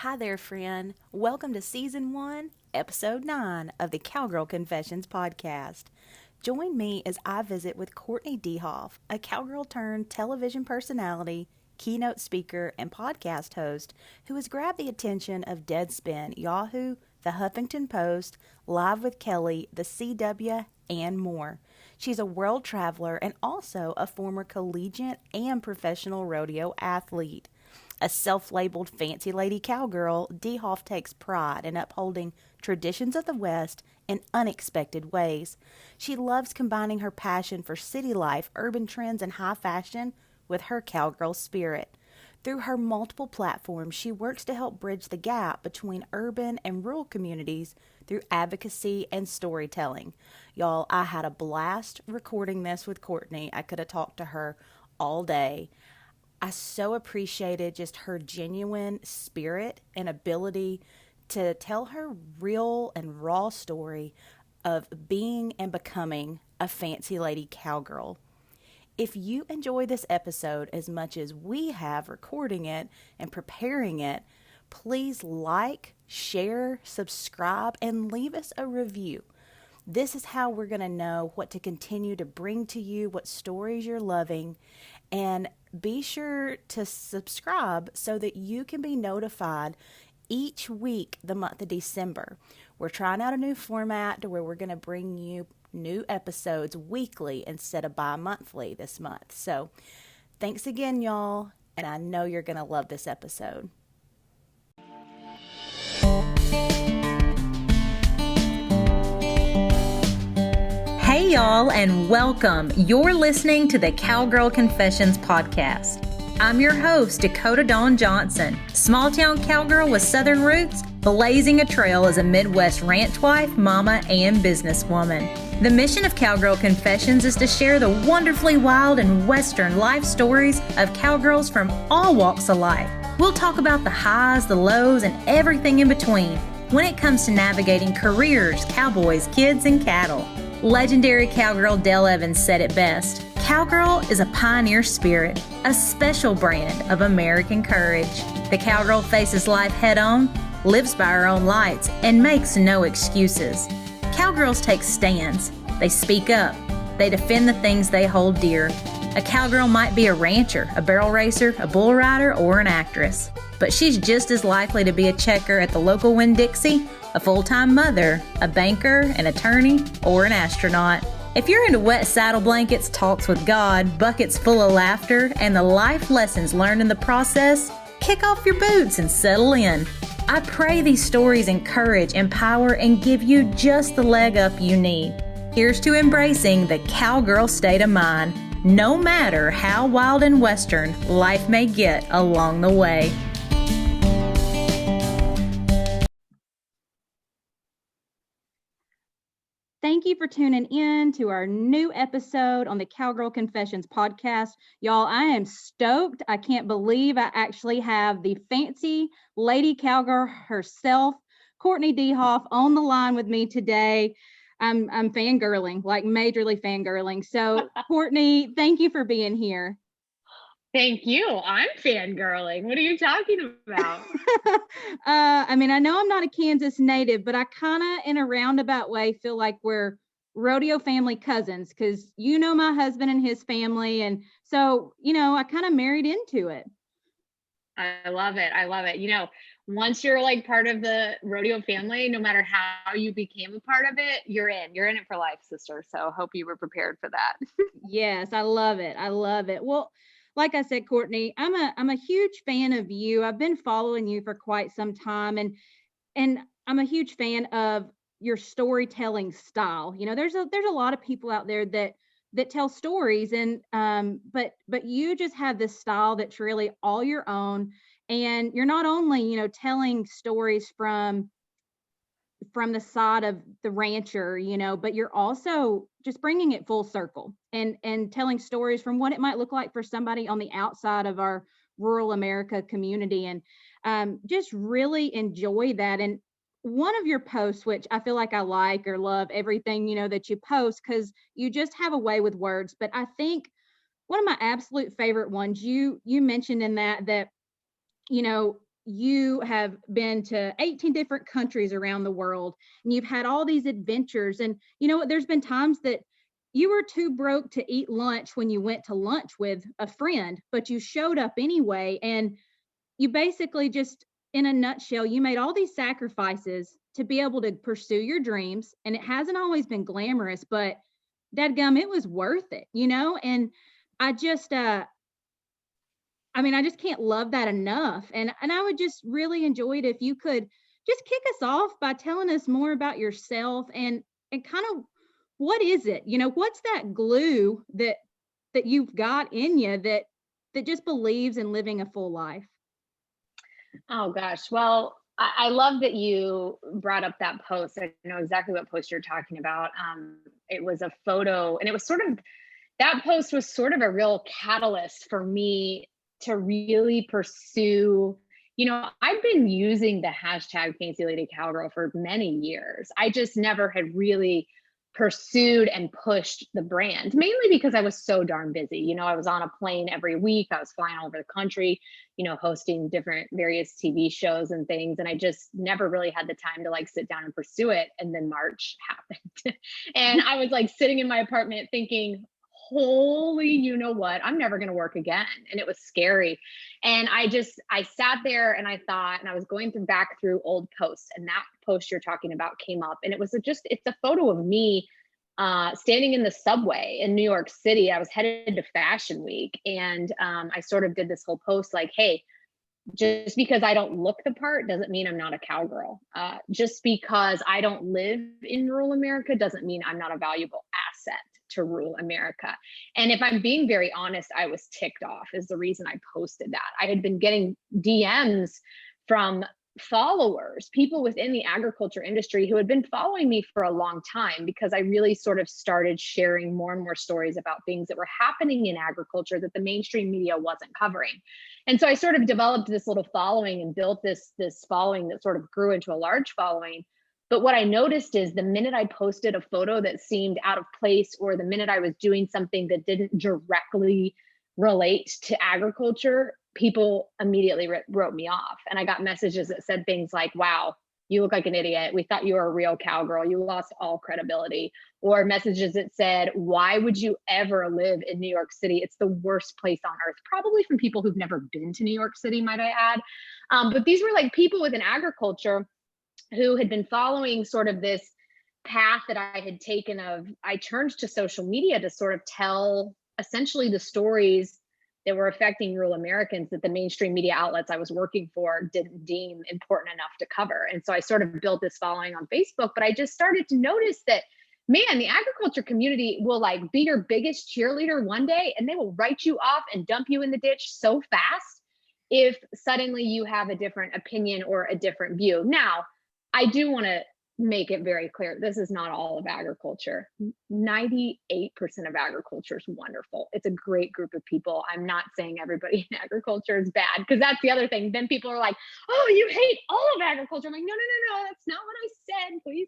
Hi there, friend. Welcome to Season 1, Episode 9 of the Cowgirl Confessions podcast. Join me as I visit with Courtenay DeHoff, a cowgirl turned television personality, keynote speaker, and podcast host who has grabbed the attention of Deadspin, Yahoo, the Huffington Post, Live with Kelly, the CW, and more. She's a world traveler and also a former collegiate and professional rodeo athlete. A self-labeled Fancy Lady Cowgirl, DeHoff takes pride in upholding traditions of the West in unexpected ways. She loves combining her passion for city life, urban trends, and high fashion with her cowgirl spirit. Through her multiple platforms, she works to help bridge the gap between urban and rural communities through advocacy and storytelling. Y'all, I had a blast recording this with Courtenay. I could have talked to her all day. I so appreciated just her genuine spirit and ability to tell her real and raw story of being and becoming a fancy lady cowgirl. If you enjoy this episode as much as we have recording it and preparing it, please like, share, subscribe, and leave us a review. This is how we're going to know what to continue to bring to you, what stories you're loving, and be sure to subscribe so that you can be notified each week the month of December. We're trying out a new format to where we're going to bring you new episodes weekly instead of bi-monthly this month. So thanks again, y'all, and I know you're going to love this episode. Hey y'all, and welcome. You're listening to the Cowgirl Confessions podcast. I'm your host, Dakota Dawn Johnson, small town cowgirl with southern roots, blazing a trail as a Midwest ranch wife, mama, and businesswoman. The mission of Cowgirl Confessions is to share the wonderfully wild and western life stories of cowgirls from all walks of life. We'll talk about the highs, the lows, and everything in between when it comes to navigating careers, cowboys, kids, and cattle. Legendary cowgirl Dale Evans said it best. Cowgirl is a pioneer spirit, a special brand of American courage. The cowgirl faces life head on, lives by her own lights, and makes no excuses. Cowgirls take stands. They speak up. They defend the things they hold dear. A cowgirl might be a rancher, a barrel racer, a bull rider, or an actress. But she's just as likely to be a checker at the local Winn-Dixie, a full-time mother, a banker, an attorney, or an astronaut. If you're into wet saddle blankets, talks with God, buckets full of laughter, and the life lessons learned in the process, kick off your boots and settle in. I pray these stories encourage, empower, and give you just the leg up you need. Here's to embracing the cowgirl state of mind, no matter how wild and western life may get along the way. Thank you for tuning in to our new episode on the Cowgirl Confessions podcast. Y'all, I am stoked. I can't believe I actually have the Fancy Lady Cowgirl herself, Courtenay DeHoff, on the line with me today. I'm fangirling, like majorly fangirling. So, Courtenay, thank you for being here. Thank you. I'm fangirling. What are you talking about? I mean, I know I'm not a Kansas native, but I kind of, in a roundabout way, feel like we're rodeo family cousins because you know my husband and his family. And so, I kind of married into it. I love it. I love it. Once you're like part of the rodeo family, no matter how you became a part of it, you're in. You're in it for life, sister. So hope you were prepared for that. Yes, I love it. I love it. Well, like I said, Courtenay, I'm a huge fan of you. I've been following you for quite some time, and I'm a huge fan of your storytelling style. There's a lot of people out there that tell stories, and but you just have this style that's really all your own, and you're not only telling stories from the side of the rancher, but you're also just bringing it full circle and telling stories from what it might look like for somebody on the outside of our rural America community, and just really enjoy that. And one of your posts, which I feel like I like or love everything, that you post, because you just have a way with words. But I think one of my absolute favorite ones, you mentioned in that, you know, you have been to 18 different countries around the world, and you've had all these adventures. And you know what? There's been times that you were too broke to eat lunch when you went to lunch with a friend, but you showed up anyway. And you basically just, in a nutshell, you made all these sacrifices to be able to pursue your dreams. And it hasn't always been glamorous, but dadgum, it was worth it, you know? And I just, I just can't love that enough. And I would just really enjoy it if you could just kick us off by telling us more about yourself and kind of what is it? You know, what's that glue that you've got in you that just believes in living a full life? Oh gosh. Well, I love that you brought up that post. I know exactly what post you're talking about. It was a photo, and it was sort of, that post was sort of a real catalyst for me to really pursue. I've been using the hashtag Fancy Lady Cowgirl for many years. I just never had really pursued and pushed the brand, mainly because I was so darn busy. I was on a plane every week. I was flying all over the country, hosting different various TV shows and things. And I just never really had the time to like sit down and pursue it. And then March happened. And I was like sitting in my apartment thinking, holy, you know what? I'm never going to work again. And it was scary. And I sat there and I thought, and I was going back through old posts, and that post you're talking about came up, and it's a photo of me standing in the subway in New York City. I was headed to Fashion Week, and I sort of did this whole post like, hey, just because I don't look the part doesn't mean I'm not a cowgirl. Just because I don't live in rural America doesn't mean I'm not a valuable asset to rural America. And if I'm being very honest, I was ticked off is the reason I posted that. I had been getting DMs from followers, people within the agriculture industry who had been following me for a long time, because I really sort of started sharing more and more stories about things that were happening in agriculture that the mainstream media wasn't covering. And so I sort of developed this little following and built this following that sort of grew into a large following. But what I noticed is the minute I posted a photo that seemed out of place, or the minute I was doing something that didn't directly relate to agriculture, people immediately wrote me off. And I got messages that said things like, wow, you look like an idiot. We thought you were a real cowgirl. You lost all credibility. Or messages that said, why would you ever live in New York City? It's the worst place on earth. Probably from people who've never been to New York City, might I add. But these were like people within agriculture who had been following sort of this path that I had taken of, I turned to social media to sort of tell essentially the stories that were affecting rural Americans that the mainstream media outlets I was working for didn't deem important enough to cover. And so I sort of built this following on Facebook, but I just started to notice that, man, the agriculture community will like be your biggest cheerleader one day, and they will write you off and dump you in the ditch so fast if suddenly you have a different opinion or a different view. Now, I do want to make it very clear, this is not all of agriculture. 98% of agriculture is wonderful. It's a great group of people. I'm not saying everybody in agriculture is bad, because that's the other thing. Then people are like, oh, you hate all of agriculture. I'm like, no, that's not what I said, please.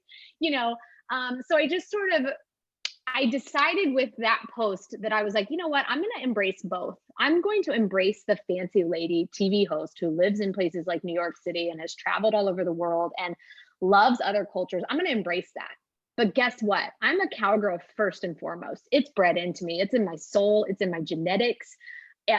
So I just sort of, I decided with that post that I was like, you know what, I'm going to embrace both. I'm going to embrace the fancy lady TV host who lives in places like New York City and has traveled all over the world and loves other cultures. I'm going to embrace that. But guess what? I'm a cowgirl first and foremost. It's bred into me. It's in my soul. It's in my genetics.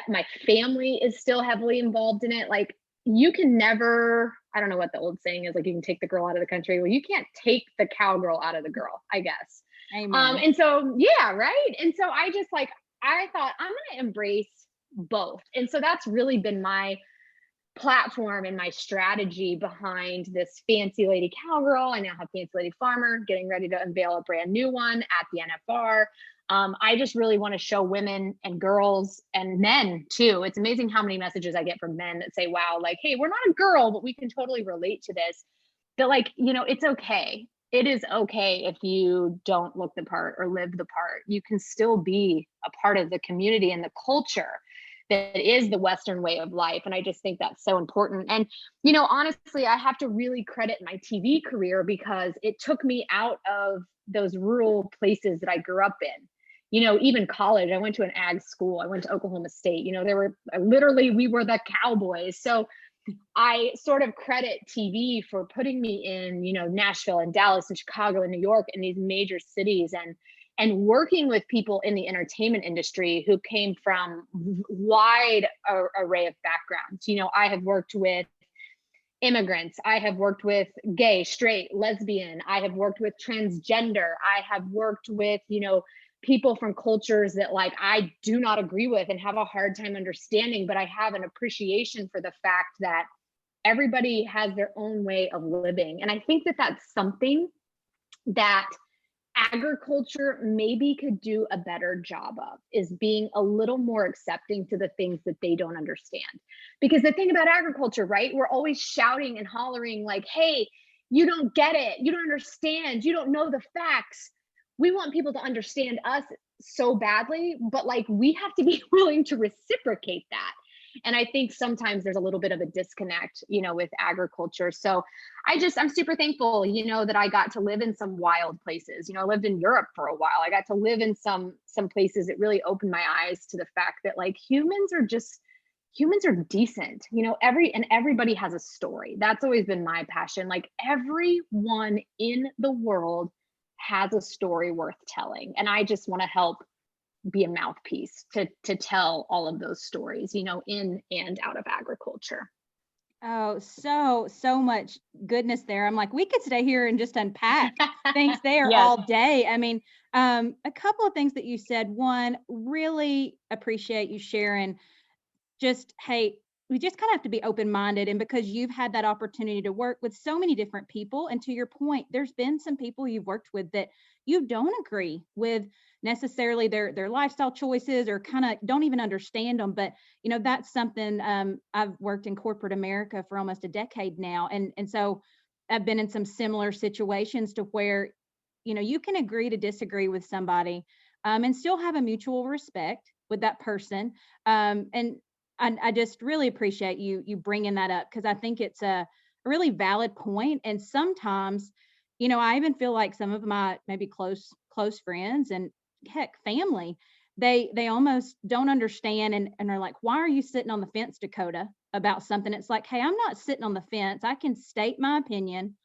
My family is still heavily involved in it. Like, you can never, I don't know what the old saying is, like, you can take the girl out of the country. Well, you can't take the cowgirl out of the girl, I guess. Amen. And so, yeah, right. And so I thought I'm going to embrace both. And so that's really been my platform and my strategy behind this Fancy Lady Cowgirl. I now have Fancy Lady Farmer, getting ready to unveil a brand new one at the NFR. I just really want to show women and girls and men too. It's amazing how many messages I get from men that say, wow, like, hey, we're not a girl, but we can totally relate to this. That, like, it's okay. It is okay if you don't look the part or live the part. You can still be a part of the community and the culture that is the Western way of life. And I just think that's so important. And, honestly, I have to really credit my TV career, because it took me out of those rural places that I grew up in. Even college, I went to an ag school. I went to Oklahoma State. We were the cowboys. So I sort of credit TV for putting me in, Nashville and Dallas and Chicago and New York and these major cities, and working with people in the entertainment industry who came from wide array of backgrounds. I have worked with immigrants, I have worked with gay, straight, lesbian, I have worked with transgender, I have worked with, people from cultures that like I do not agree with and have a hard time understanding, but I have an appreciation for the fact that everybody has their own way of living. And I think that that's something that agriculture maybe could do a better job of, is being a little more accepting to the things that they don't understand. Because the thing about agriculture, right? We're always shouting and hollering like, hey, you don't get it. You don't understand. You don't know the facts. We want people to understand us so badly, but like we have to be willing to reciprocate that. And I think sometimes there's a little bit of a disconnect, with agriculture. So I'm super thankful, that I got to live in some wild places. I lived in Europe for a while. I got to live in some places that really opened my eyes to the fact that like humans are decent, everybody has a story. That's always been my passion. Like everyone in the world has a story worth telling. And I just want to help be a mouthpiece to tell all of those stories, in and out of agriculture. Oh, so much goodness there. I'm like, we could stay here and just unpack things there Yes. all day. I mean, a couple of things that you said. One, really appreciate you sharing just, hey, we just kind of have to be open-minded. And because you've had that opportunity to work with so many different people, and to your point, there's been some people you've worked with that you don't agree with necessarily their lifestyle choices, or kind of don't even understand them. But that's something, I've worked in corporate America for almost a decade now, and so I've been in some similar situations to where you can agree to disagree with somebody, and still have a mutual respect with that person. And I just really appreciate you bringing that up, because I think it's a really valid point. And sometimes, I even feel like some of my maybe close friends, and heck, family, they almost don't understand, and are like, why are you sitting on the fence, Dakota, about something? It's like, hey, I'm not sitting on the fence. I can state my opinion,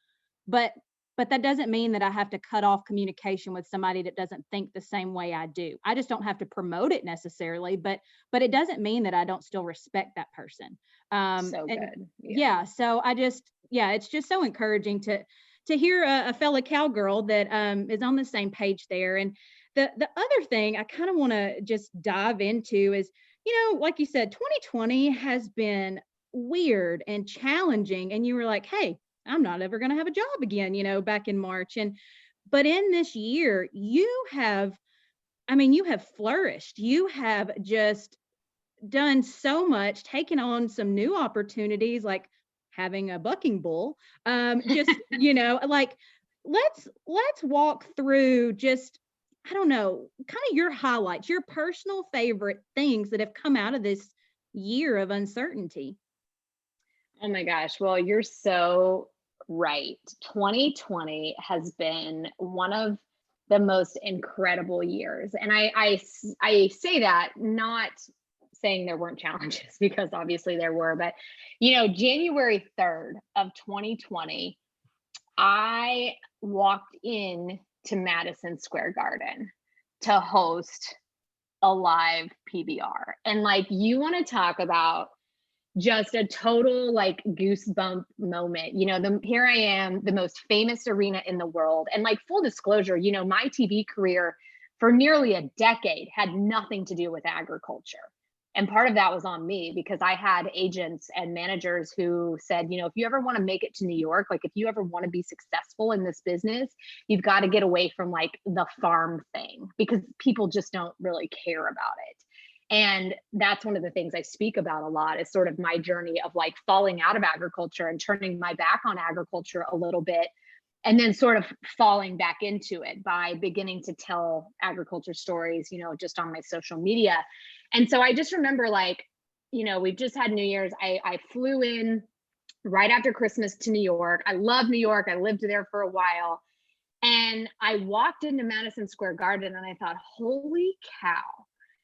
but that doesn't mean that I have to cut off communication with somebody that doesn't think the same way I do. I just don't have to promote it necessarily, but it doesn't mean that I don't still respect that person. So and good. yeah, so it's just so encouraging to hear a fellow cowgirl that is on the same page there. And the other thing I kind of want to just dive into is, like you said, 2020 has been weird and challenging, and you were like, hey, I'm not ever going to have a job again, back in March. But in this year, you have flourished. You have just done so much, taken on some new opportunities, like having a bucking bull. Just, like let's walk through just, I don't know, kind of your highlights, your personal favorite things that have come out of this year of uncertainty. Oh my gosh. Well, you're so right. 2020 has been one of the most incredible years. And I say that not saying there weren't challenges, because obviously there were, but January 3rd of 2020, I walked in to Madison Square Garden to host a live PBR. And like, you want to talk about just a total like goosebump moment. Here I am, the most famous arena in the world. And like, full disclosure, my TV career for nearly a decade had nothing to do with agriculture. And part of that was on me, because I had agents and managers who said, if you ever want to make it to New York, like if you ever want to be successful in this business, you've got to get away from like the farm thing, because people just don't really care about it. And that's one of the things I speak about a lot, is sort of my journey of like falling out of agriculture and turning my back on agriculture a little bit, and then sort of falling back into it by beginning to tell agriculture stories, just on my social media. And so I just remember like, we've just had New Year's. I flew in right after Christmas to New York. I love New York. I lived there for a while. And I walked into Madison Square Garden and I thought, holy cow.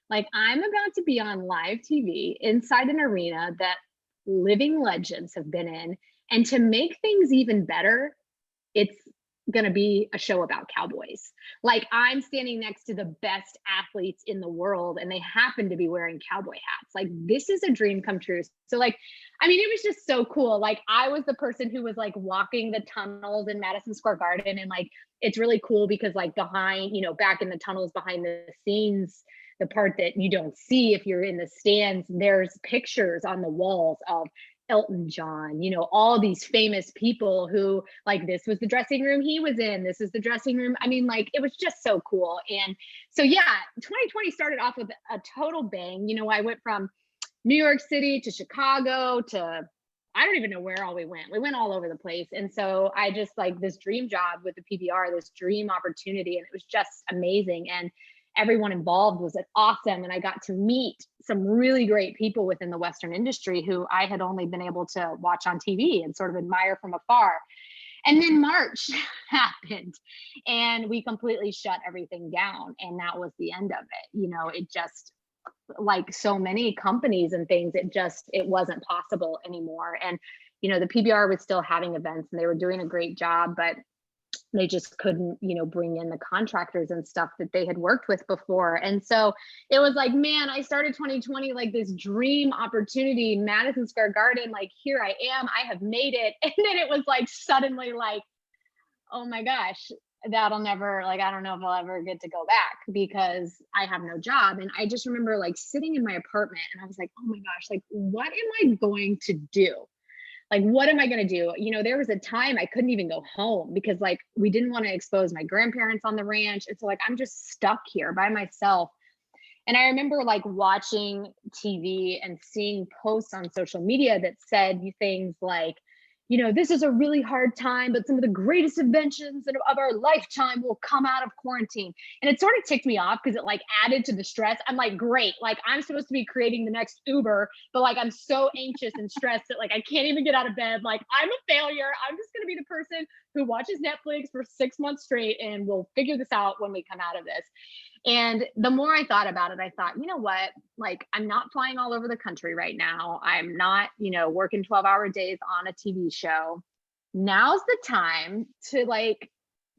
Like, I'm about to be on live TV inside an arena that living legends have been in. And to make things even better, it's going to be a show about cowboys. Like, I'm standing next to the best athletes in the world and they happen to be wearing cowboy hats. Like, this is a dream come true. So like, I mean, it was just so cool. Like, I was the person who was like walking the tunnels in Madison Square Garden, and like, it's really cool because like behind, you know, back in the tunnels behind the scenes, the part that you don't see if you're in the stands, there's pictures on the walls of Elton John, you know, all these famous people who, like, this was the dressing room he was in, this is the dressing room. I mean, like, it was just so cool. And so, yeah, 2020 started off with a total bang. You know, I went from New York City to Chicago to, I don't even know where all we went. We went all over the place. And so I just, like, this dream job with the PBR, this dream opportunity, and it was just amazing. And everyone involved was awesome. And I got to meet some really great people within the Western industry who I had only been able to watch on TV and sort of admire from afar. And then March happened and we completely shut everything down. And that was the end of it. You know, it just, like so many companies and things, it wasn't possible anymore. And, you know, the PBR was still having events and they were doing a great job, but they just couldn't, you know, bring in the contractors and stuff that they had worked with before. And so it was like, man, I started 2020 like this dream opportunity, Madison Square Garden, like, here I am, I have made it. And then it was like suddenly like, oh my gosh, that'll never, like, I don't know if I'll ever get to go back because I have no job. And I just remember like sitting in my apartment and I was like, oh my gosh, like, what am I going to do? Like, what am I going to do? You know, there was a time I couldn't even go home because like we didn't want to expose my grandparents on the ranch. And so like, I'm just stuck here by myself. And I remember like watching TV and seeing posts on social media that said things like, you know, this is a really hard time, but some of the greatest inventions of our lifetime will come out of quarantine. And it sort of ticked me off because it like added to the stress. I'm like, great, like I'm supposed to be creating the next Uber, but like I'm so anxious and stressed that like I can't even get out of bed. Like, I'm a failure. I'm just going to be the person who watches Netflix for 6 months straight and we'll figure this out when we come out of this. And the more I thought about it, I thought, you know what, like, I'm not flying all over the country right now. I'm not, you know, working 12-hour days on a TV show. Now's the time to like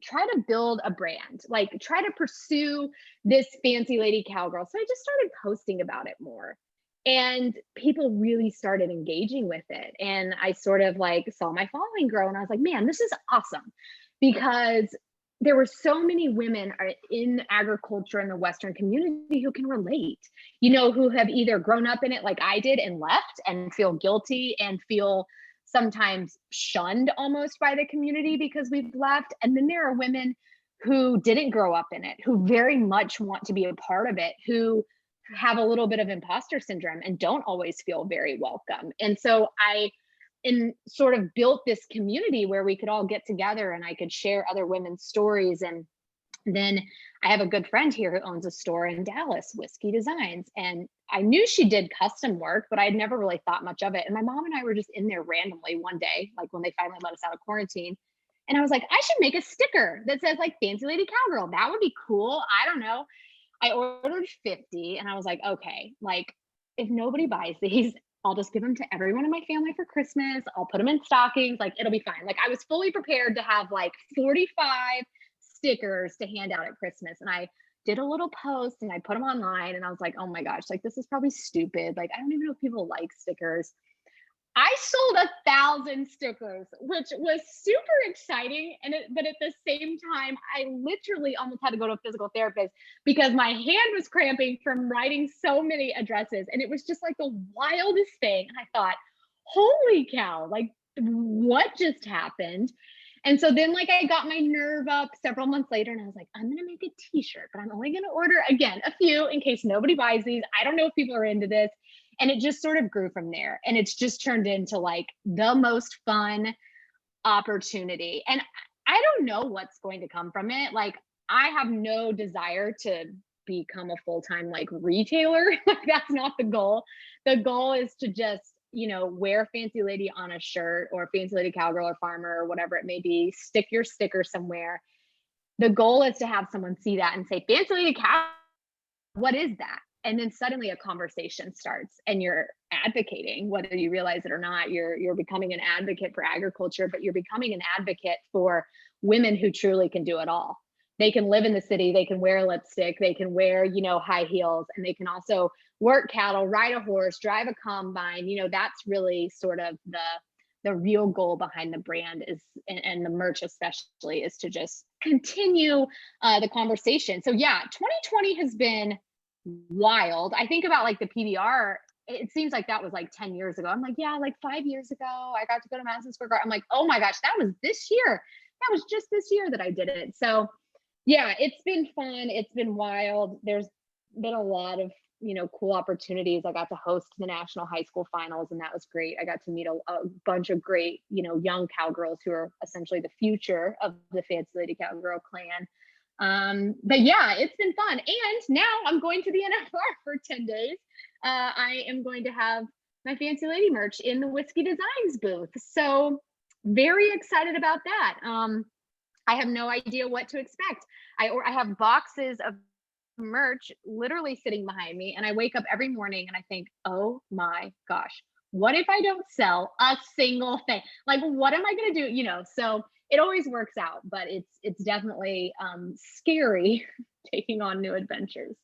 try to build a brand, like try to pursue this Fancy Lady Cowgirl. So I just started posting about it more. And people really started engaging with it. And I sort of like saw my following grow. And I was like, man, this is awesome. Because there were so many women in agriculture in the Western community who can relate, you know, who have either grown up in it like I did and left and feel guilty and feel sometimes shunned almost by the community because we've left. And then there are women who didn't grow up in it, who very much want to be a part of it, who have a little bit of imposter syndrome and don't always feel very welcome. And so I sort of built this community where we could all get together and I could share other women's stories. And then I have a good friend here who owns a store in Dallas, Whiskey Designs. And I knew she did custom work, but I'd never really thought much of it. And my mom and I were just in there randomly one day, like when they finally let us out of quarantine. And I was like, I should make a sticker that says like Fancy Lady Cowgirl. That would be cool. I don't know. I ordered 50 and I was like, okay, like if nobody buys these, I'll just give them to everyone in my family for Christmas. I'll put them in stockings. Like, it'll be fine. Like, I was fully prepared to have like 45 stickers to hand out at Christmas. And I did a little post and I put them online and I was like, oh my gosh, like this is probably stupid. Like, I don't even know if people like stickers. I sold 1,000 stickers, which was super exciting. But at the same time, I literally almost had to go to a physical therapist because my hand was cramping from writing so many addresses. And it was just like the wildest thing. And I thought, holy cow, like what just happened? And so then like I got my nerve up several months later and I was like, I'm going to make a t-shirt, but I'm only going to order again, a few in case nobody buys these. I don't know if people are into this. And it just sort of grew from there. And it's just turned into like the most fun opportunity. And I don't know what's going to come from it. Like, I have no desire to become a full-time like retailer. Like, that's not the goal. The goal is to just, you know, wear Fancy Lady on a shirt or Fancy Lady Cowgirl or Farmer or whatever it may be, stick your sticker somewhere. The goal is to have someone see that and say, Fancy Lady Cowgirl, what is that? And then suddenly a conversation starts and you're advocating, whether you realize it or not. You're becoming an advocate for agriculture, but you're becoming an advocate for women who truly can do it all. They can live in the city, they can wear lipstick, they can wear, high heels, and they can also work cattle, ride a horse, drive a combine. That's really sort of the real goal behind the brand is, and the merch especially, is to just continue the conversation. So yeah, 2020 has been wild. I think about like the PBR, it seems like that was like 10 years ago. I'm like, yeah, like 5 years ago, I got to go to Madison Square Garden. I'm like, oh my gosh, that was this year. That was just this year that I did it. So yeah, it's been fun. It's been wild. There's been a lot of, cool opportunities. I got to host the national high school finals, and that was great. I got to meet a bunch of great, young cowgirls who are essentially the future of the Fancy Lady Cowgirl clan. But yeah, it's been fun. And now I'm going to the NFR for 10 days. I am going to have my Fancy Lady merch in the Whiskey Designs booth. So very excited about that. I have no idea what to expect. I have boxes of merch literally sitting behind me, and I wake up every morning and I think, oh my gosh, what if I don't sell a single thing? Like, what am I going to do? So it always works out, but it's definitely scary taking on new adventures.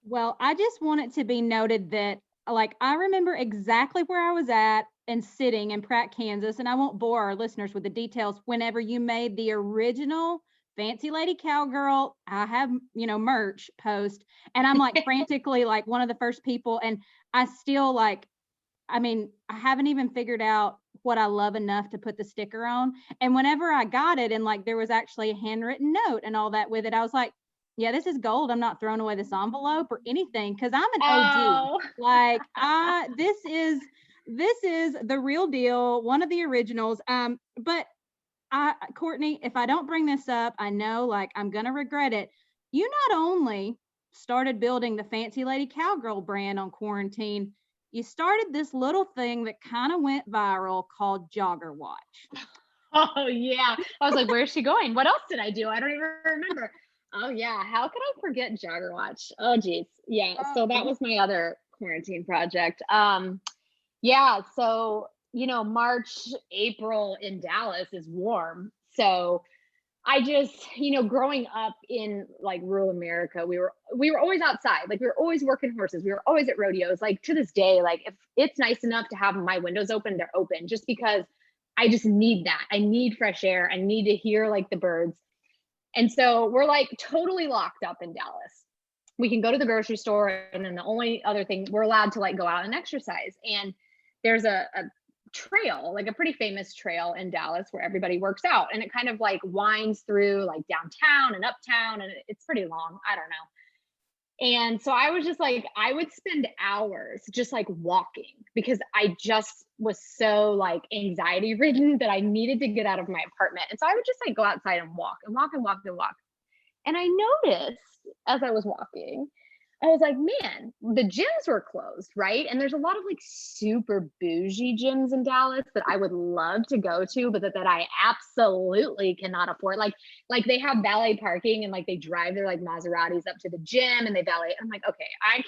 Well, I just want it to be noted that, like, I remember exactly where I was at and sitting in Pratt, Kansas, and I won't bore our listeners with the details. Whenever you made the original Fancy Lady Cowgirl, I have, merch post, and I'm like frantically like one of the first people, and I still I haven't even figured out what I love enough to put the sticker on. And whenever I got it, and like there was actually a handwritten note and all that with it, I was like, yeah, this is gold. I'm not throwing away this envelope or anything, because I'm an OG. Like, this is the real deal, one of the originals. But Courtney, if I don't bring this up, I know like I'm gonna regret it. You not only started building the Fancy Lady Cowgirl brand on quarantine, you started this little thing that kind of went viral called Jogger Watch. Oh yeah. I was like, where's she going? What else did I do? I don't even remember. Oh yeah. How could I forget Jogger Watch? Oh geez. Yeah. So that was my other quarantine project. Yeah. So, March, April in Dallas is warm. So I just, growing up in like rural America, we were always outside. Like we were always working horses. We were always at rodeos. Like to this day, like if it's nice enough to have my windows open, they're open, just because I just need that. I need fresh air. I need to hear like the birds. And so we're like totally locked up in Dallas. We can go to the grocery store, and then the only other thing, we're allowed to like go out and exercise. And there's a trail, like a pretty famous trail in Dallas where everybody works out, and it kind of like winds through like downtown and uptown, and it's pretty long. I don't know. And so I was just like, I would spend hours just like walking, because I just was so like anxiety ridden that I needed to get out of my apartment. And so I would just like go outside and walk and walk and walk and walk. And I noticed as I was walking, I was like, man, the gyms were closed, right? And there's a lot of like super bougie gyms in Dallas that I would love to go to, but that I absolutely cannot afford. Like they have valet parking, and like they drive their like Maseratis up to the gym and they valet. I'm like, okay, I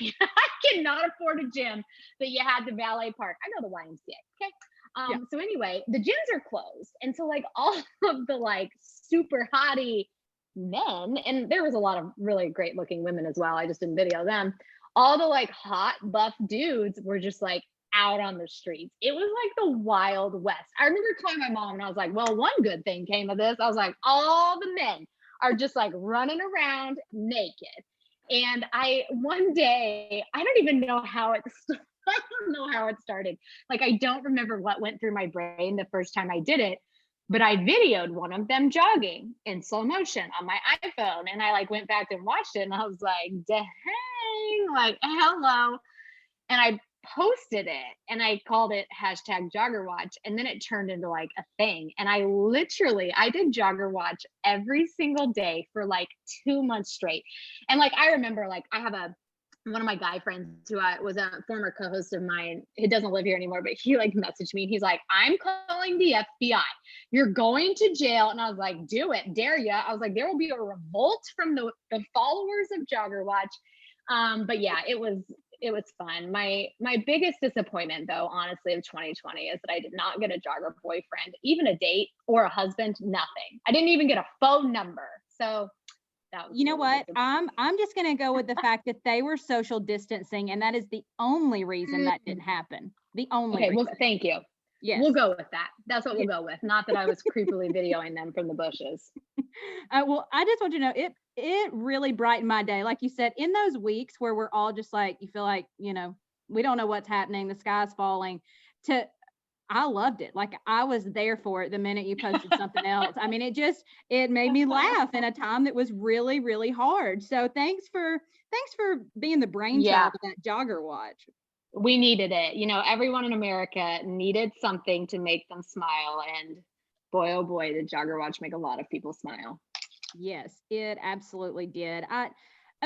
cannot afford a gym that you had to valet park. I know the YMCA, okay? So anyway, the gyms are closed. And so like all of the like super hottie men, and there was a lot of really great looking women as well, I just didn't video them, all the like hot buff dudes were just like out on the streets. It was like the Wild West. I remember calling my mom and I was like, well, one good thing came of this. I was like, all the men are just like running around naked. And one day, I don't even know how it started. I don't know how it started. Like, I don't remember what went through my brain the first time I did it, but I videoed one of them jogging in slow motion on my iPhone. And I like went back and watched it, and I was like, dang, like, hello. And I posted it, and I called it #JoggerWatch. And then it turned into like a thing. And I did Jogger Watch every single day for like 2 months straight. And like, I remember like I have one of my guy friends who was a former co-host of mine. He doesn't live here anymore, but he like messaged me and he's like, I'm calling the FBI. You're going to jail. And I was like, do it, dare ya. I was like, there will be a revolt from the followers of Jogger Watch. But yeah, it was fun. My biggest disappointment though, honestly, of 2020 is that I did not get a jogger boyfriend, even a date or a husband, nothing. I didn't even get a phone number. So that was You know what? I'm just going to go with the fact that they were social distancing, and that is the only reason that didn't happen. The only Okay, well, reason. thank you. Yes. We'll go with that. That's what we'll go with. Not that I was creepily videoing them from the bushes. Well, I just want you to know it really brightened my day. Like you said, in those weeks where we're all just like, you feel like, we don't know what's happening, the sky's falling, I loved it. Like I was there for it the minute you posted something else. I mean, it made me laugh in a time that was really, really hard. So thanks for being the brainchild of that jogger watch. We needed it. Everyone in America needed something to make them smile. And boy, oh boy, did jogger watch make a lot of people smile. Yes, it absolutely did.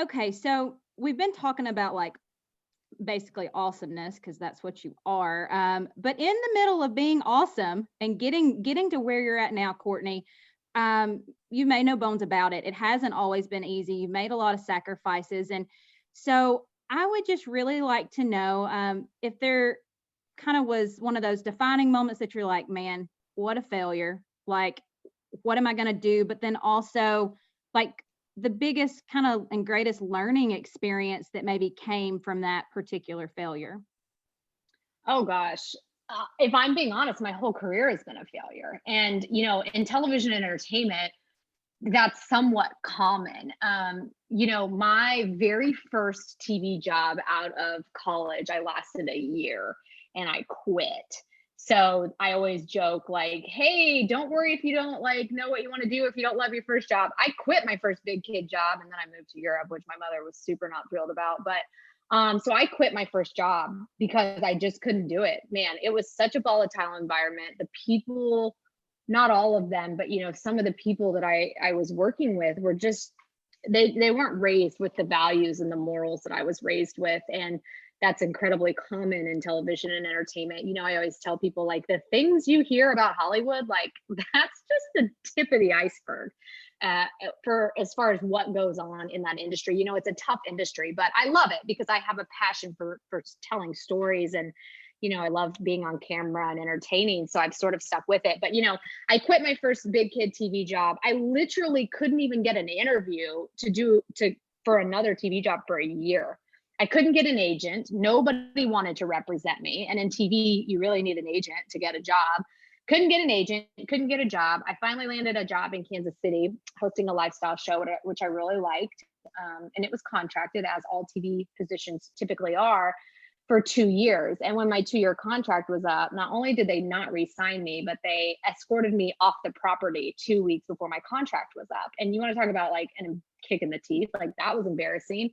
Okay, so we've been talking about like basically awesomeness, because that's what you are. But in the middle of being awesome and getting to where you're at now, Courtenay, you made no bones about it. It hasn't always been easy. You've made a lot of sacrifices. And so I would just really like to know if there kind of was one of those defining moments that you're like, man, what a failure. Like, what am I going to do? But then also like the biggest kind of and greatest learning experience that maybe came from that particular failure. Oh gosh. If I'm being honest, my whole career has been a failure. And, in television and entertainment, that's somewhat common. My very first TV job out of college, I lasted a year and I quit. So I always joke like, hey, don't worry if you don't know what you want to do if you don't love your first job. I quit my first big kid job and then I moved to Europe, which my mother was super not thrilled about. But so I quit my first job because I just couldn't do it. Man, it was such a volatile environment. The people, not all of them, but some of the people that I was working with were just they weren't raised with the values and the morals that I was raised with. And that's incredibly common in television and entertainment. I always tell people like the things you hear about Hollywood, like that's just the tip of the iceberg for as far as what goes on in that industry. It's a tough industry, but I love it because I have a passion for telling stories and I love being on camera and entertaining. So I've sort of stuck with it. But, I quit my first big kid TV job. I literally couldn't even get an interview for another TV job for a year. I couldn't get an agent. Nobody wanted to represent me. And in TV, you really need an agent to get a job. Couldn't get an agent, couldn't get a job. I finally landed a job in Kansas City hosting a lifestyle show, which I really liked. And it was contracted, as all TV positions typically are, for 2 years. And when my 2-year contract was up, not only did they not re-sign me, but they escorted me off the property 2 weeks before my contract was up. And you want to talk about like a kick in the teeth, like that was embarrassing.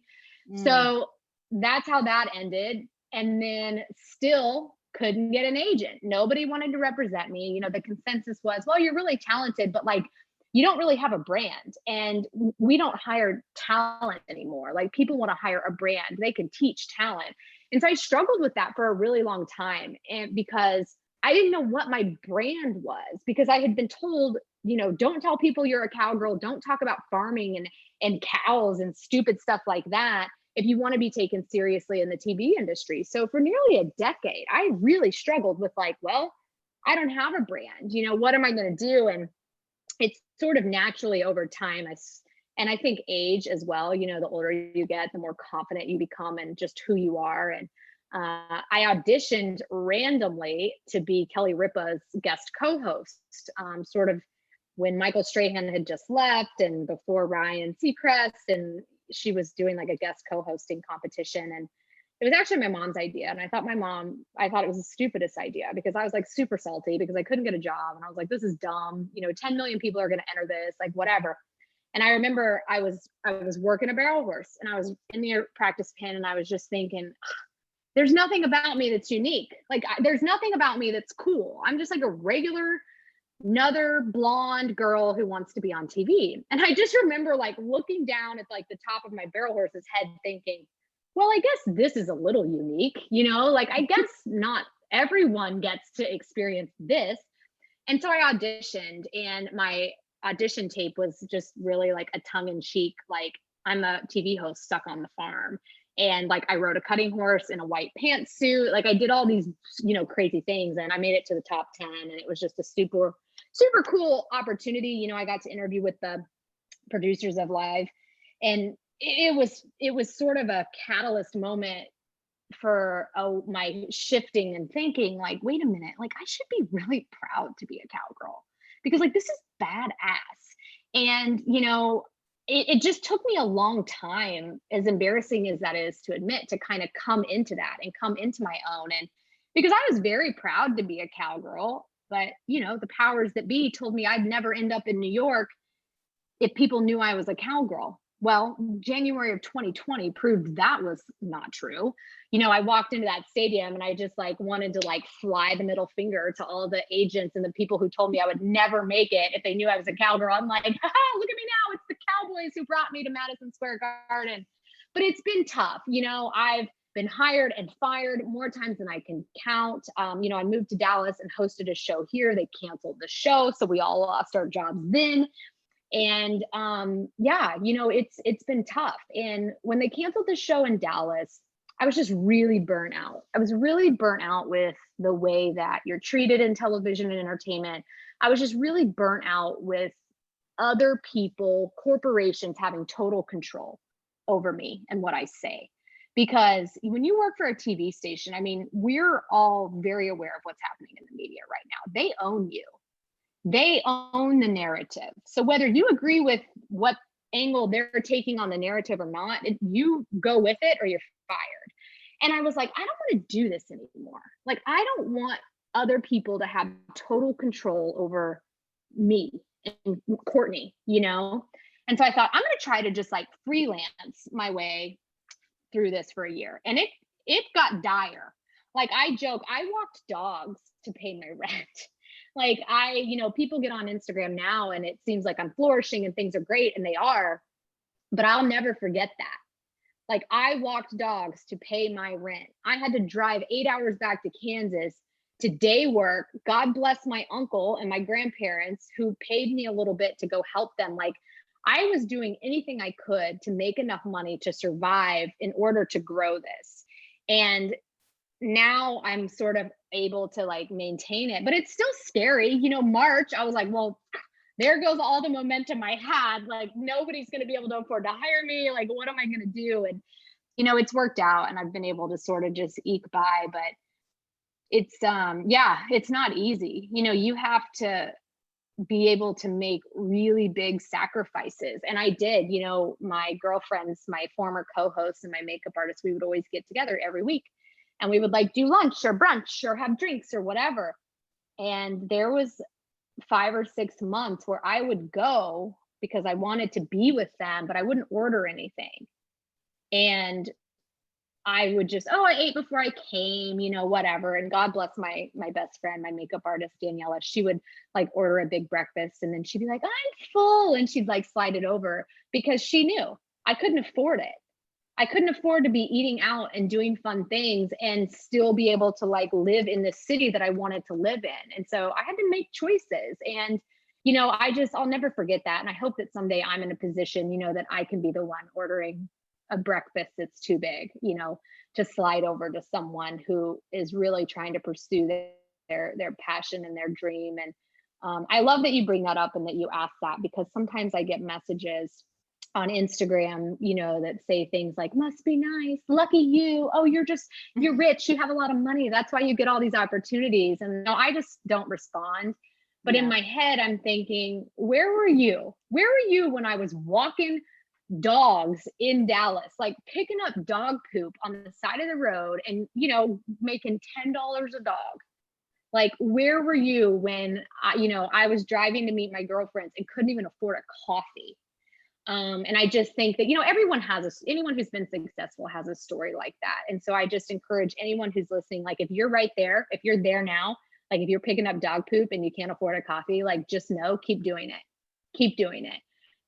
So that's how that ended. And then still couldn't get an agent. Nobody wanted to represent me. The consensus was, well, you're really talented, but like, you don't really have a brand, and we don't hire talent anymore. Like people want to hire a brand. They can teach talent. And so I struggled with that for a really long time. And because I didn't know what my brand was, because I had been told, don't tell people you're a cowgirl. Don't talk about farming and cows and stupid stuff like that if you want to be taken seriously in the TV industry. So for nearly a decade, I really struggled with like, well, I don't have a brand, what am I going to do? And it's sort of naturally over time. And I think age as well, the older you get, the more confident you become in just who you are. And I auditioned randomly to be Kelly Ripa's guest co-host, sort of when Michael Strahan had just left and before Ryan Seacrest, and she was doing like a guest co-hosting competition. And it was actually my mom's idea. And I thought it was the stupidest idea because I was like super salty because I couldn't get a job. And I was like, this is dumb. 10 million people are going to enter this, like whatever. And I remember I was working a barrel horse and I was in the practice pen and I was just thinking, there's nothing about me that's unique. Like there's nothing about me that's cool. I'm just like a regular, another blonde girl who wants to be on TV. And I just remember like looking down at like the top of my barrel horse's head thinking, well, I guess this is a little unique, like I guess not everyone gets to experience this. And so I auditioned, and my audition tape was just really like a tongue-in-cheek, like, I'm a TV host stuck on the farm. And like, I rode a cutting horse in a white pantsuit. Like, I did all these, crazy things, and I made it to the top 10. And it was just a super, super cool opportunity. I got to interview with the producers of Live, and it was sort of a catalyst moment for my shifting and thinking, like, wait a minute, like, I should be really proud to be a cowgirl, because like, this is badass. And it just took me a long time, as embarrassing as that is to admit, to kind of come into that and come into my own. And because I was very proud to be a cowgirl, but the powers that be told me I'd never end up in New York if people knew I was a cowgirl. Well, January of 2020 proved that was not true. I walked into that stadium and I just like wanted to like fly the middle finger to all the agents and the people who told me I would never make it if they knew I was a cowgirl. I'm like, look at me now. It's the Cowboys who brought me to Madison Square Garden. But it's been tough. I've been hired and fired more times than I can count. I moved to Dallas and hosted a show here. They canceled the show, so we all lost our jobs then. And it's been tough. And when they canceled the show in Dallas, I was just really burnt out. I was really burnt out with the way that you're treated in television and entertainment. I was just really burnt out with other people, corporations having total control over me and what I say. Because when you work for a TV station, I mean, we're all very aware of what's happening in the media right now. They own you. They own the narrative. So whether you agree with what angle they're taking on the narrative or not, you go with it or you're fired. And I was like, I don't want to do this anymore. Like, I don't want other people to have total control over me and Courtney, And so I thought, I'm going to try to just like freelance my way through this for a year. And it got dire. Like, I joke, I walked dogs to pay my rent. Like, people get on Instagram now and it seems like I'm flourishing and things are great, and they are, but I'll never forget that. Like, I walked dogs to pay my rent. I had to drive 8 hours back to Kansas to day work. God bless my uncle and my grandparents who paid me a little bit to go help them. Like, I was doing anything I could to make enough money to survive in order to grow this. And now I'm sort of able to like maintain it, but it's still scary. March, I was like, well, there goes all the momentum I had. Like, nobody's going to be able to afford to hire me. Like, what am I going to do? And, it's worked out and I've been able to sort of just eke by, but it's, it's not easy. You have to be able to make really big sacrifices. And I did. My girlfriends, my former co-hosts and my makeup artists, we would always get together every week. And we would like do lunch or brunch or have drinks or whatever. And there was 5 or 6 months where I would go because I wanted to be with them, but I wouldn't order anything. And I would just, I ate before I came, whatever. And God bless my best friend, my makeup artist, Daniela. She would like order a big breakfast and then she'd be like, I'm full. And she'd like slide it over because she knew I couldn't afford it. I couldn't afford to be eating out and doing fun things and still be able to like live in the city that I wanted to live in. And so I had to make choices. And, I'll never forget that. And I hope that someday I'm in a position, that I can be the one ordering a breakfast that's too big, to slide over to someone who is really trying to pursue their passion and their dream. And I love that you bring that up and that you ask that, because sometimes I get messages on Instagram, that say things like, must be nice, lucky you, oh, you're rich, you have a lot of money, that's why you get all these opportunities. And I just don't respond. But in my head, I'm thinking, where were you? Where were you when I was walking dogs in Dallas, like picking up dog poop on the side of the road and, making $10 a dog? Like, where were you when I was driving to meet my girlfriends and couldn't even afford a coffee? And I just think that, everyone anyone who's been successful has a story like that. And so I just encourage anyone who's listening, like, if you're right there, if you're there now, like if you're picking up dog poop and you can't afford a coffee, like, just know, keep doing it.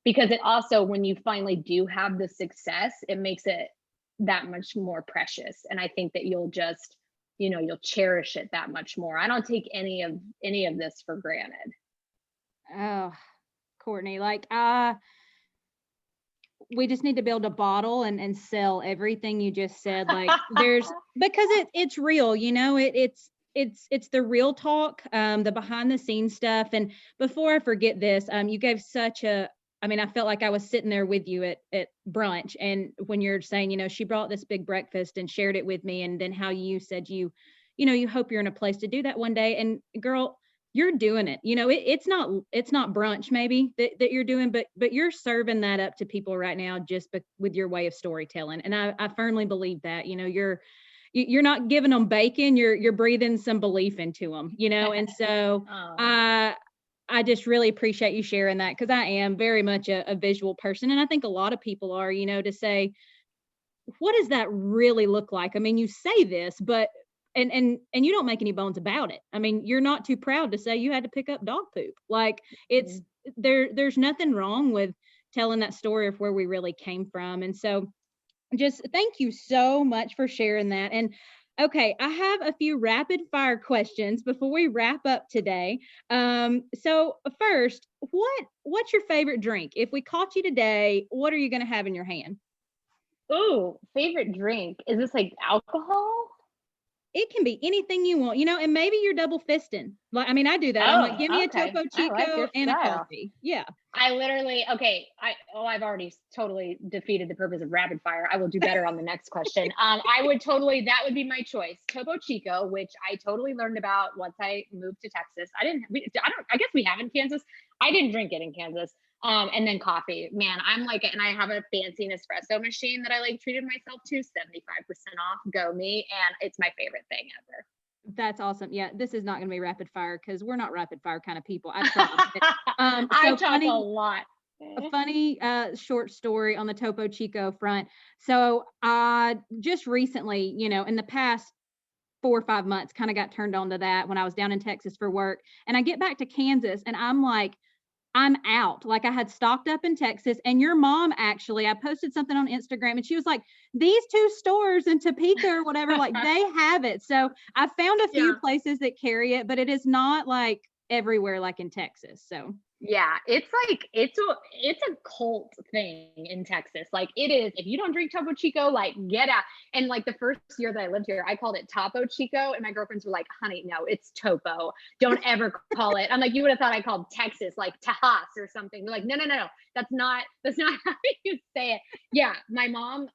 Because it also, when you finally do have the success, it makes it that much more precious. And I think that you'll just, you'll cherish it that much more. I don't take any of this for granted. Oh, Courtney, like, we just need to build a bottle and sell everything you just said. Like because it's real, it's the real talk, the behind the scenes stuff. And before I forget this, you gave I felt like I was sitting there with you at brunch, and when you're saying, she brought this big breakfast and shared it with me, and then how you said you hope you're in a place to do that one day. And girl, you're doing it. It's not brunch maybe that you're doing, but you're serving that up to people right now just with your way of storytelling. And I firmly believe that, you're not giving them bacon, you're breathing some belief into them, and so I just really appreciate you sharing that, because I am very much a visual person. And I think a lot of people are, to say, what does that really look like? You say this, but and you don't make any bones about it. You're not too proud to say you had to pick up dog poop. Like it's there's nothing wrong with telling that story of where we really came from. And so just thank you so much for sharing that. And okay, I have a few rapid fire questions before we wrap up today. So first, what's your favorite drink? If we caught you today, what are you going to have in your hand? Ooh, favorite drink. Is this like alcohol? It can be anything you want, and maybe you're double fisting. Like, I do that. I'm like, give me a Topo Chico and a coffee. Yeah. I literally, I've already totally defeated the purpose of rapid fire. I will do better on the next question. That would be my choice. Topo Chico, which I totally learned about once I moved to Texas. I guess we have in Kansas. I didn't drink it in Kansas. And then coffee, man, and I have a fancy Nespresso machine that I treated myself to 75% off, go me. And it's my favorite thing ever. That's awesome. Yeah. This is not going to be rapid fire because we're not rapid fire kind of people. I try. I talk a lot. A funny short story on the Topo Chico front. So just recently, in the past 4 or 5 months, kind of got turned on to that when I was down in Texas for work. And I get back to Kansas and I'm like, I'm out. Like I had stocked up in Texas, and your mom I posted something on Instagram and she was like, these 2 stores in Topeka or whatever, like they have it. So I found a few places that carry it, but it is not like everywhere like in Texas. So yeah, it's a cult thing in Texas. Like it is, if you don't drink Topo Chico, get out. And the first year that I lived here, I called it Topo Chico, and my girlfriends were like, honey, no, it's Topo. Don't ever call it. I'm like, you would have thought I called Texas like Tejas or something. They're like, no, that's not how you say it. Yeah, my mom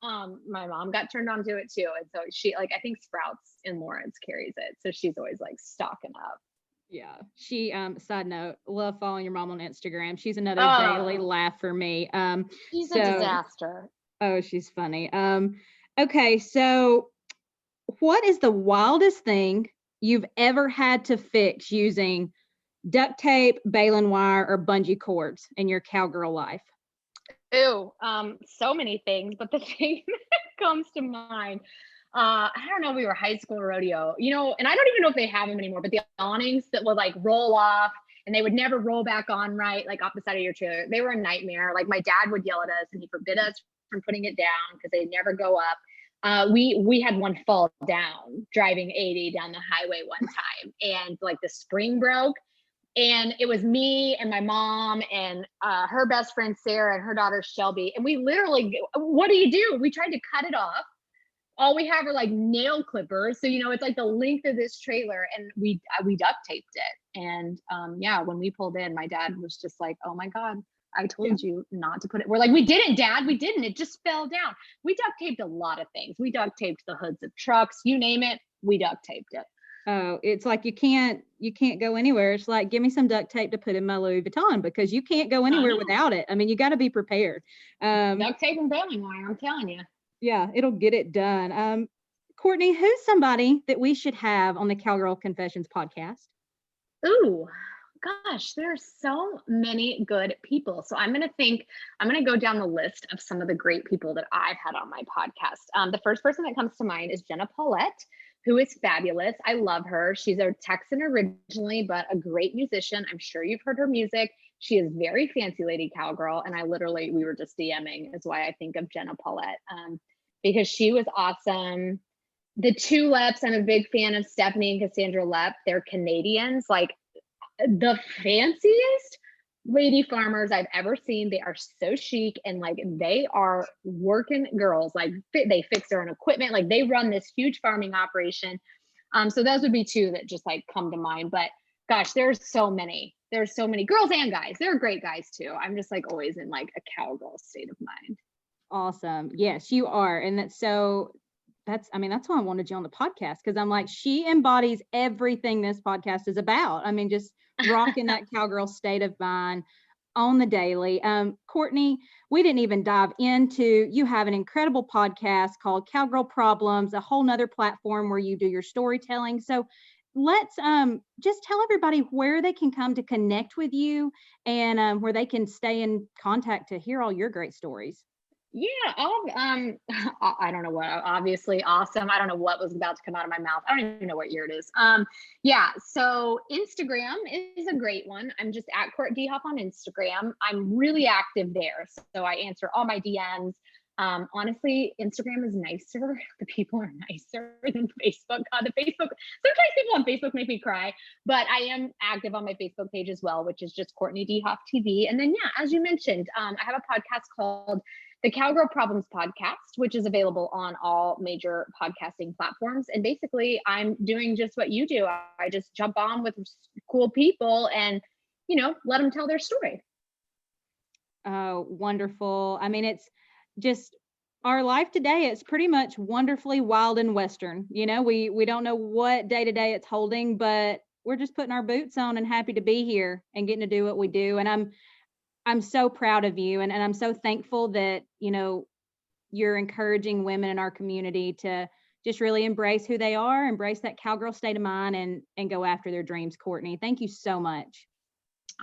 got turned on to it too, and so she I think Sprouts in Lawrence carries it, so she's always stocking up. Yeah. She, side note, love following your mom on Instagram. She's another daily laugh for me. She's a disaster. Oh, she's funny. Okay. So what is the wildest thing you've ever had to fix using duct tape, baling wire, or bungee cords in your cowgirl life? Ew, so many things, but the thing that comes to mind, I don't know, we were high school rodeo, and I don't even know if they have them anymore, but the awnings that would roll off and they would never roll back on right, off the side of your trailer. They were a nightmare. My dad would yell at us and he forbid us from putting it down because they'd never go up. We had one fall down driving 80 down the highway one time, and the spring broke. And it was me and my mom and her best friend Sarah and her daughter Shelby. And we literally, what do? We tried to cut it off. All we have are nail clippers. So, it's the length of this trailer, and we duct taped it. And when we pulled in, my dad was just like, oh my God, I told you not to put it. We're like, we didn't, Dad, we didn't. It just fell down. We duct taped a lot of things. We duct taped the hoods of trucks, you name it, we duct taped it. Oh, it's you can't go anywhere. It's like, give me some duct tape to put in my Louis Vuitton, because you can't go anywhere without it. You got to be prepared. Duct tape and baling wire, I'm telling you. Yeah, it'll get it done. Courtney, who's somebody that we should have on the Cowgirl Confessions podcast? Ooh, gosh, there's so many good people. So I'm going to go down the list of some of the great people that I've had on my podcast. The first person that comes to mind is Jenna Paulette, who is fabulous. I love her. She's a Texan originally, but a great musician. I'm sure you've heard her music. She is very Fancy Lady Cowgirl. And we were just DMing is why I think of Jenna Paulette, because she was awesome. The 2 Leps, I'm a big fan of Stephanie and Cassandra Lepp. They're Canadians, the fanciest, lady farmers I've ever seen. They are so chic and like they are working girls. Like they fix their own equipment. Like they run this huge farming operation. So those would be two that just like come to mind. But gosh, there's so many. There's so many girls and guys. They're great guys too. I'm just like always in like a cowgirl state of mind. Awesome. Yes, you are. And that's why I wanted you on the podcast, because I'm like, she embodies everything this podcast is about. I mean, just rocking that cowgirl state of mind on the daily. Courtenay, we didn't even dive into, you have an incredible podcast called Cowgirl Problems, a whole nother platform where you do your storytelling. So let's just tell everybody where they can come to connect with you and where they can stay in contact to hear all your great stories. Yeah, I don't know what, obviously awesome. I don't know what was about to come out of my mouth. I don't even know what year it is. Yeah, so Instagram is a great one. I'm just at Courtenay DeHoff on Instagram. I'm really active there. So I answer all my DMs. Honestly, Instagram is nicer. The people are nicer than Facebook. Sometimes people on Facebook make me cry, but I am active on my Facebook page as well, which is just Courtenay DeHoff TV. And then, yeah, as you mentioned, I have a podcast called the Cowgirl Problems Podcast, which is available on all major podcasting platforms. And basically, I'm doing just what you do. I just jump on with cool people and, let them tell their story. Oh, wonderful. I mean, it's just our life today. It's pretty much wonderfully wild and Western. We don't know what day to day it's holding, but we're just putting our boots on and happy to be here and getting to do what we do. And I'm so proud of you. And I'm so thankful that, you're encouraging women in our community to just really embrace who they are, embrace that cowgirl state of mind and go after their dreams. Courtenay, thank you so much.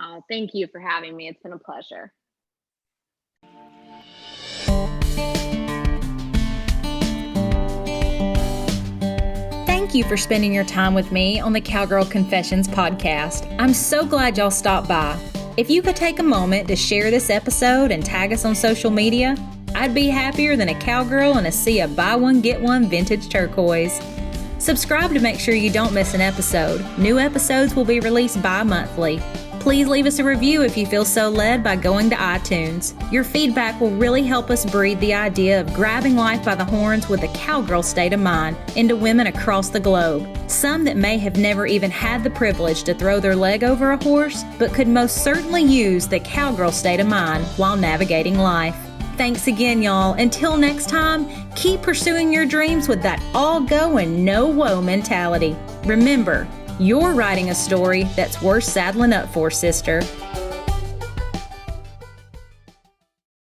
Oh, thank you for having me. It's been a pleasure. Thank you for spending your time with me on the Cowgirl Confessions podcast. I'm so glad y'all stopped by. If you could take a moment to share this episode and tag us on social media, I'd be happier than a cowgirl in a sea of buy one, get one vintage turquoise. Subscribe to make sure you don't miss an episode. New episodes will be released bi-monthly. Please leave us a review if you feel so led by going to iTunes. Your feedback will really help us breed the idea of grabbing life by the horns with a cowgirl state of mind into women across the globe. Some that may have never even had the privilege to throw their leg over a horse, but could most certainly use the cowgirl state of mind while navigating life. Thanks again, y'all. Until next time, keep pursuing your dreams with that all-go and no-woe mentality. Remember, you're writing a story that's worth saddling up for, sister.